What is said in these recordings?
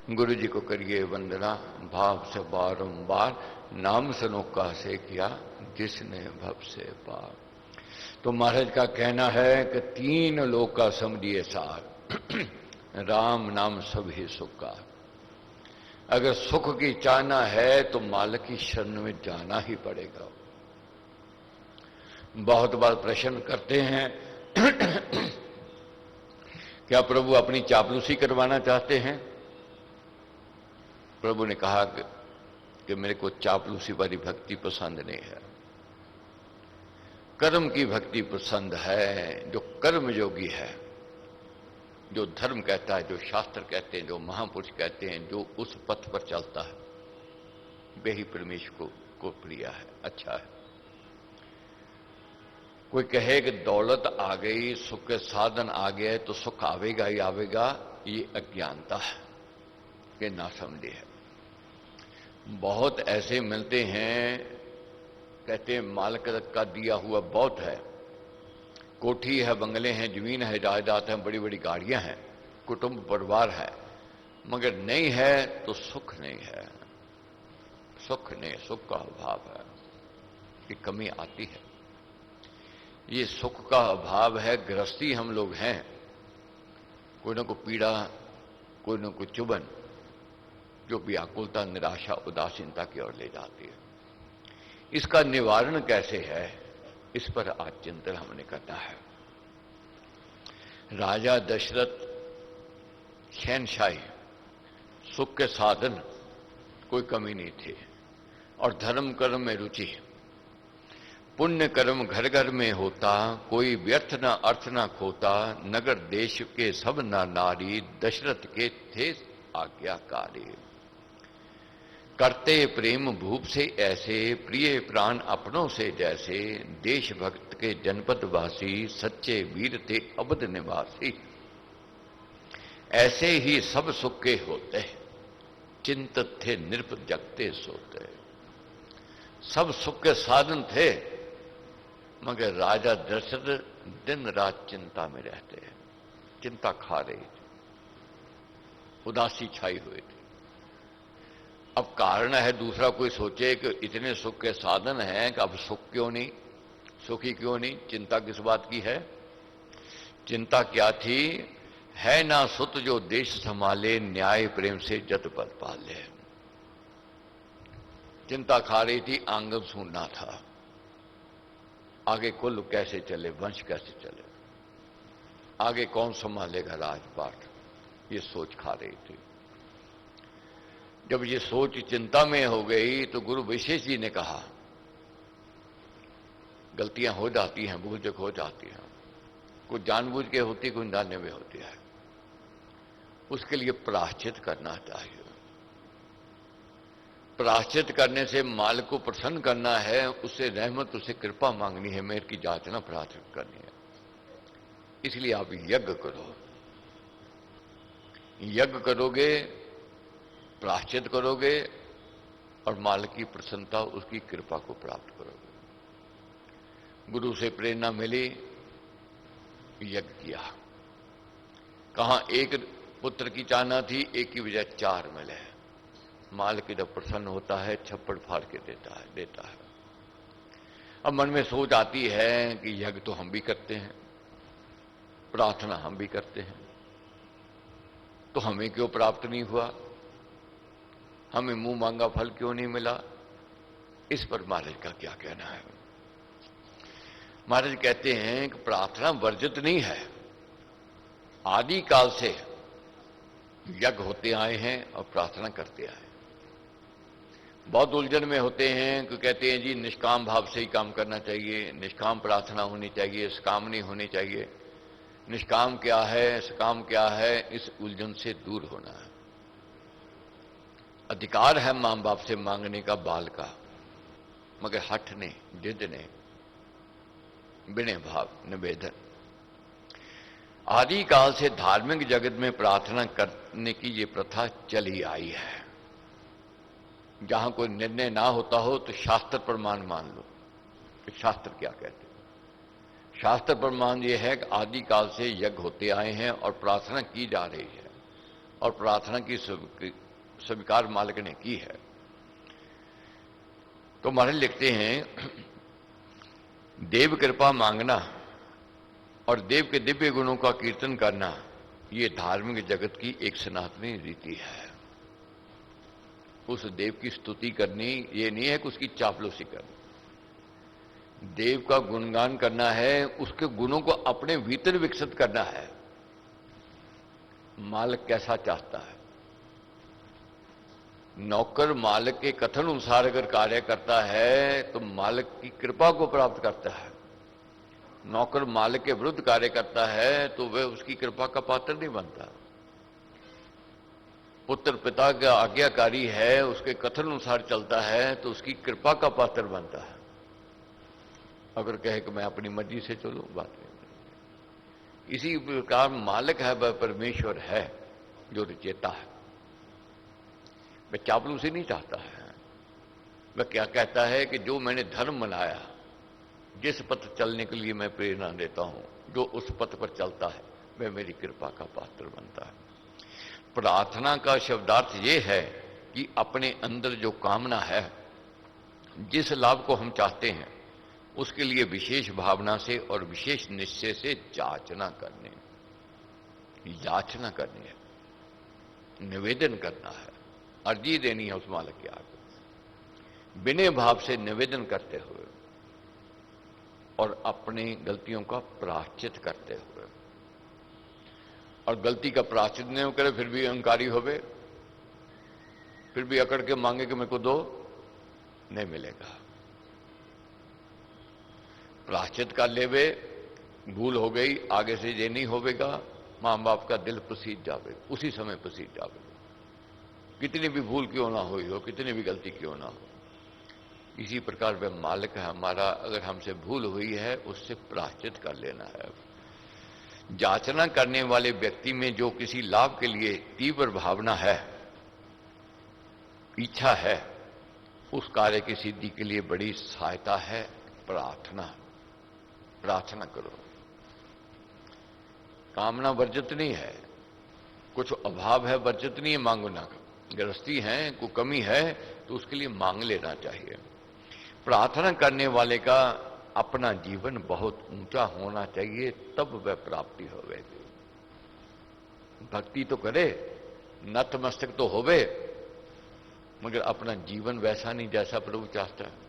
गुरु जी को करिए वंदना, भाव से बारंबार, नाम सनोका से किया जिसने भव से पार। तो महाराज का कहना है कि तीन लोक का समझिए सार, राम नाम सब ही सुख का। अगर सुख की चाहना है तो मालिक की शरण में जाना ही पड़ेगा। बहुत बार प्रश्न करते हैं क्या प्रभु अपनी चापलूसी करवाना चाहते हैं? प्रभु ने कहा कि मेरे को चापलूसी वाली भक्ति पसंद नहीं है, कर्म की भक्ति पसंद है। जो कर्म योगी है, जो धर्म कहता है, जो शास्त्र कहते हैं, जो महापुरुष कहते हैं, जो उस पथ पर चलता है, वे ही परमेश्वर को प्रिय है, अच्छा है। कोई कहे कि दौलत आ गई, सुख के साधन आ गए तो सुख आवेगा ही आवेगा, ये अज्ञानता है, ये नासमझी है। बहुत ऐसे मिलते हैं, कहते हैं मालिक का दिया हुआ बहुत है, कोठी है, बंगले हैं, जमीन है, जायदाद है, बड़ी बड़ी गाड़ियां हैं, कुटुंब परिवार है, मगर नहीं है तो सुख नहीं है। सुख नहीं, सुख का अभाव है, ये कमी आती है। ये सुख का अभाव है। गृहस्थी हम लोग हैं, कोई ना कोई पीड़ा, कोई ना कोई चुभन, जो व्याकुलता, निराशा, उदासीनता की ओर ले जाती है। इसका निवारण कैसे है, इस पर आज चिंतन हमने करना है। राजा दशरथ शहनशाही, सुख के साधन कोई कमी नहीं थी, और धर्म कर्म में रुचि, पुण्य कर्म घर घर में होता, कोई व्यर्थ न अर्थ न खोता, नगर देश के सब न नारी, दशरथ के थे आज्ञाकारी। करते प्रेम भूप से ऐसे, प्रिय प्राण अपनों से जैसे, देशभक्त के जनपद वासी, सच्चे वीर थे अवध निवासी। ऐसे ही सब सुख के होते, चिंतित थे नृप जगते सोते। सब सुख के साधन थे, मगर राजा दशरथ दिन रात चिंता में रहते हैं, चिंता खा रही थी, उदासी छाई हुई थी। अब कारण है दूसरा, कोई सोचे कि इतने सुख के साधन हैं कि अब सुख क्यों नहीं, सुखी क्यों नहीं, चिंता किस बात की है? चिंता क्या थी? है ना सुत जो देश संभाले, न्याय प्रेम से जत पद पाले। चिंता खा रही थी, आंगन सूंढना था, आगे कुल कैसे चले, वंश कैसे चले, आगे कौन संभालेगा राजपाट, ये सोच खा रही थी। जब ये सोच चिंता में हो गई तो गुरु विशेष जी ने कहा, गलतियां हो जाती हैं, भूल चूक हो जाती हैं, कुछ जानबूझ के होती, कुछ जानने में होती है, उसके लिए प्रायश्चित करना चाहिए। प्रायश्चित करने से मालिक को प्रसन्न करना है, उससे रहमत, उससे कृपा मांगनी है, मेहर की जांचना प्रार्थना करनी है। इसलिए आप यज्ञ करो, यज्ञ करोगे, प्रायश्चित करोगे, और मालिक की प्रसन्नता, उसकी कृपा को प्राप्त करोगे। गुरु से प्रेरणा मिली, यज्ञ किया। कहां एक पुत्र की चाहना थी, एक की बजाय 4 मिले। मालिक जब प्रसन्न होता है, छप्पड़ फाड़ के देता है। अब मन में सोच आती है कि यज्ञ तो हम भी करते हैं, प्रार्थना हम भी करते हैं, तो हमें क्यों प्राप्त नहीं हुआ, हमें मुंह मांगा फल क्यों नहीं मिला? इस पर महाराज का क्या कहना है? महाराज कहते हैं कि प्रार्थना वर्जित नहीं है। आदि काल से यज्ञ होते आए हैं और प्रार्थना करते आए। बहुत उलझन में होते हैं कि कहते हैं जी निष्काम भाव से ही काम करना चाहिए, निष्काम प्रार्थना होनी चाहिए, सकाम नहीं होनी चाहिए। निष्काम क्या है, सकाम क्या है, इस उलझन से दूर होना है। अधिकार है मां बाप से मांगने का बाल का, मगर हठ ने, जिद ने, बिने भाव निवेदन। आदि काल से धार्मिक जगत में प्रार्थना करने की ये प्रथा चली आई है। जहां कोई निर्णय ना होता हो तो शास्त्र प्रमाण मान लो कि शास्त्र क्या कहते हैं। शास्त्र प्रमाण ये है कि आदि काल से यज्ञ होते आए हैं और प्रार्थना की जा रही है, और प्रार्थना की स्वीकार मालिक ने की है। तो महाराज लिखते हैं, देव कृपा मांगना और देव के दिव्य गुणों का कीर्तन करना, ये धार्मिक जगत की एक सनातनी रीति है। उस देव की स्तुति करनी ये नहीं है कि उसकी चापलूसी करनी। देव का गुणगान करना है, उसके गुणों को अपने भीतर विकसित करना है। मालिक कैसा चाहता है? नौकर मालिक के कथन अनुसार अगर कार्य करता है तो मालिक की कृपा को प्राप्त करता है। नौकर मालिक के विरुद्ध कार्य करता है तो वह उसकी कृपा का पात्र नहीं बनता। पुत्र पिता का आज्ञाकारी है, उसके कथन अनुसार चलता है तो उसकी कृपा का पात्र बनता है। अगर कहे कि मैं अपनी मर्जी से चलूं, बात नहीं। इसी प्रकार मालिक है वह परमेश्वर है जो रचेता है। वह चापलूसी नहीं चाहता है। वह क्या कहता है कि जो मैंने धर्म बनाया, जिस पथ चलने के लिए मैं प्रेरणा देता हूं, जो उस पथ पर चलता है वह मेरी कृपा का पात्र बनता है। प्रार्थना का शब्दार्थ यह है कि अपने अंदर जो कामना है, जिस लाभ को हम चाहते हैं, उसके लिए विशेष भावना से और विशेष निश्चय से याचना करनी है, निवेदन करना है, अर्जी देनी है उस मालिक के आगे, बिना भाव से निवेदन करते हुए और अपनी गलतियों का प्रायश्चित करते हुए। और गलती का प्रायश्चित नहीं करे फिर भी अहंकारी होवे, फिर भी अकड़ के मांगे कि मेरे को दो, नहीं मिलेगा। प्रायश्चित कर लेवे, भूल हो गई, आगे से ये नहीं होवेगा, मां बाप का दिल पसीज जावे, उसी समय पसीज जावे। कितनी भी भूल क्यों ना हुई हो, कितनी भी गलती क्यों ना हो। इसी प्रकार वह मालिक है हमारा, अगर हमसे भूल हुई है उससे प्रायश्चित कर लेना है। याचना करने वाले व्यक्ति में जो किसी लाभ के लिए तीव्र भावना है, इच्छा है, उस कार्य की सिद्धि के लिए बड़ी सहायता है प्रार्थना। प्रार्थना करो। कामना वर्जित नहीं है, कुछ अभाव है वर्जित नहीं है मांगना। गृहस्थी है, कोई कमी है तो उसके लिए मांग लेना चाहिए। प्रार्थना करने वाले का अपना जीवन बहुत ऊंचा होना चाहिए, तब वह प्राप्ति होवेगी। भक्ति तो करे, नतमस्तक तो होवे, मगर अपना जीवन वैसा नहीं जैसा प्रभु चाहता है।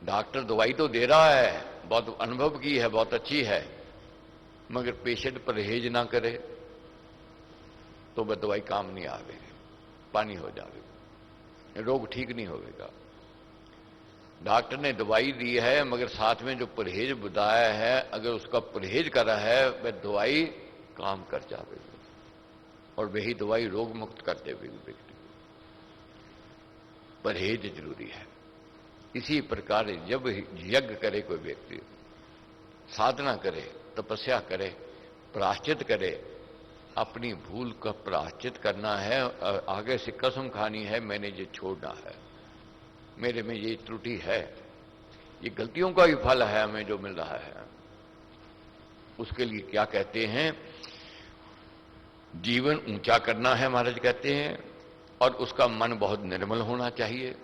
डॉक्टर दवाई तो दे रहा है, बहुत अनुभव की है, बहुत अच्छी है, मगर पेशेंट परहेज ना करे तो वह दवाई काम नहीं आवेगी, पानी हो जाएगी, रोग ठीक नहीं होगा। डॉक्टर ने दवाई दी है मगर साथ में जो परहेज बताया है, अगर उसका परहेज करा है वह दवाई काम कर जाएगी और वही दवाई रोग मुक्त कर देगी व्यक्ति को। परहेज जरूरी है। इसी प्रकार जब यज्ञ करे कोई व्यक्ति, साधना करे, तपस्या करे, प्रायश्चित करे, अपनी भूल का प्रायश्चित करना है, आगे से कसम खानी है मैंने ये छोड़ना है, मेरे में ये त्रुटि है, ये गलतियों का ही फल है हमें जो मिल रहा है। उसके लिए क्या कहते हैं, जीवन ऊंचा करना है महाराज कहते हैं, और उसका मन बहुत निर्मल होना चाहिए।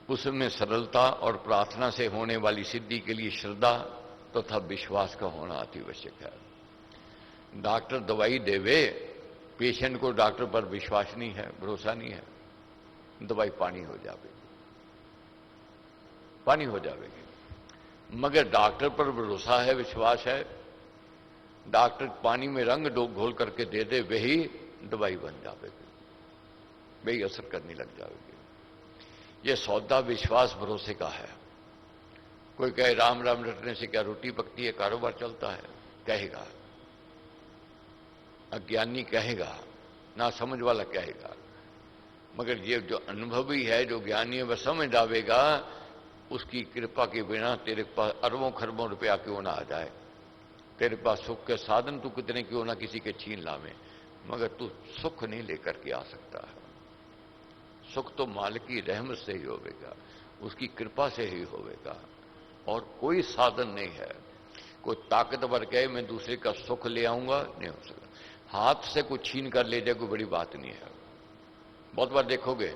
उसमें सरलता और प्रार्थना से होने वाली सिद्धि के लिए श्रद्धा तथा विश्वास का होना अति आवश्यक है। डॉक्टर दवाई देवे, पेशेंट को डॉक्टर पर विश्वास नहीं है, भरोसा नहीं है, दवाई पानी हो जाएगी, पानी हो जाएगी। मगर डॉक्टर पर भरोसा है, विश्वास है, डॉक्टर पानी में रंग घोल करके दे दे, वही दवाई बन जाएगी, वही असर करने लग जाएगी। यह सौदा विश्वास भरोसे का है। कोई कहे राम राम रटने से क्या रोटी पकती है, कारोबार चलता है, कहेगा। अज्ञानी कहेगा, ना समझ वाला कहेगा। मगर ये जो अनुभवी है, जो ज्ञानी है, वह समझ आवेगा, उसकी कृपा के बिना तेरे पास अरबों खरबों रुपया क्यों ना आ जाए, तेरे पास सुख के साधन तू कितने क्यों ना किसी के छीन लावे, मगर तू सुख नहीं लेकर के आ सकता है। सुख तो मालिक की रहमत से ही होवेगा, उसकी कृपा से ही होवेगा, और कोई साधन नहीं है। कोई ताकतवर कहे मैं दूसरे का सुख ले आऊंगा, नहीं हो सकता। हाथ से कुछ छीन कर ले जाए कोई बड़ी बात नहीं है। बहुत बार देखोगे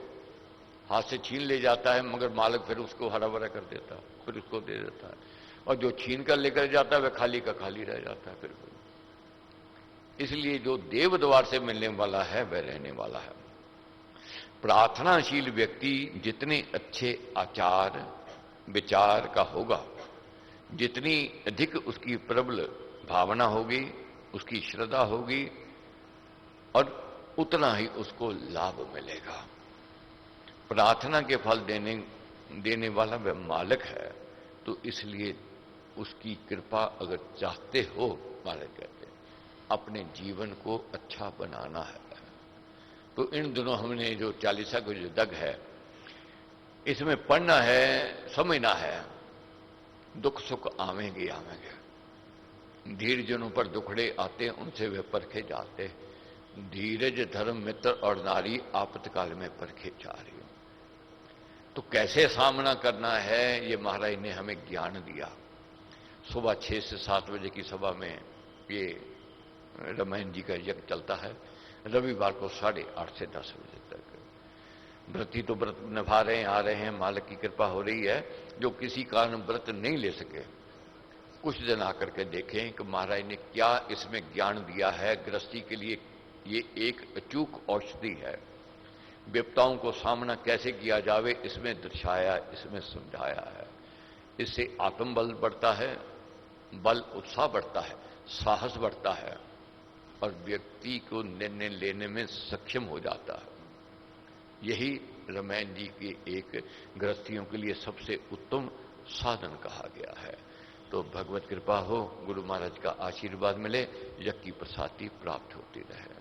हाथ से छीन ले जाता है मगर मालिक फिर उसको हरा भरा कर देता है, फिर उसको दे देता है, और जो छीन कर लेकर जाता है वह खाली का खाली रह जाता है। फिर इसलिए जो देव द्वार से मिलने वाला है वह रहने वाला है। प्रार्थनाशील व्यक्ति जितने अच्छे आचार विचार का होगा, जितनी अधिक उसकी प्रबल भावना होगी, उसकी श्रद्धा होगी, और उतना ही उसको लाभ मिलेगा। प्रार्थना के फल देने वाला वह मालिक है, तो इसलिए उसकी कृपा अगर चाहते हो, महाराज कहते हैं अपने जीवन को अच्छा बनाना है, तो इन दिनों हमने जो 40 का जो दग है इसमें पढ़ना है, समझना है। दुख सुख आवेंगे आवेंगे, धीर जनों पर दुखड़े आते उनसे वे परखे जाते, धीरज धर्म मित्र और नारी आपातकाल में परखे चारी। तो कैसे सामना करना है ये महाराज ने हमें ज्ञान दिया। सुबह 6 से 7 बजे की सभा में ये रामायण जी का यज्ञ चलता है, रविवार को 8:30 से 10 बजे तक। व्रती तो व्रत निभा रहे हैं, आ रहे हैं, मालिक की कृपा हो रही है। जो किसी कारण व्रत नहीं ले सके, कुछ दिन आकर के देखें कि महाराज ने क्या इसमें ज्ञान दिया है। गृहस्थी के लिए ये एक अचूक औषधि है। विपदाओं को सामना कैसे किया जावे इसमें दर्शाया, इसमें समझाया है। इससे आत्मबल बढ़ता है, बल उत्साह बढ़ता है, साहस बढ़ता है, और व्यक्ति को निर्णय लेने में सक्षम हो जाता है। यही रामायण जी के एक गृहस्थियों के लिए सबसे उत्तम साधन कहा गया है। तो भगवत कृपा हो, गुरु महाराज का आशीर्वाद मिले, यज्ञ की प्रसादी प्राप्त होती रहे।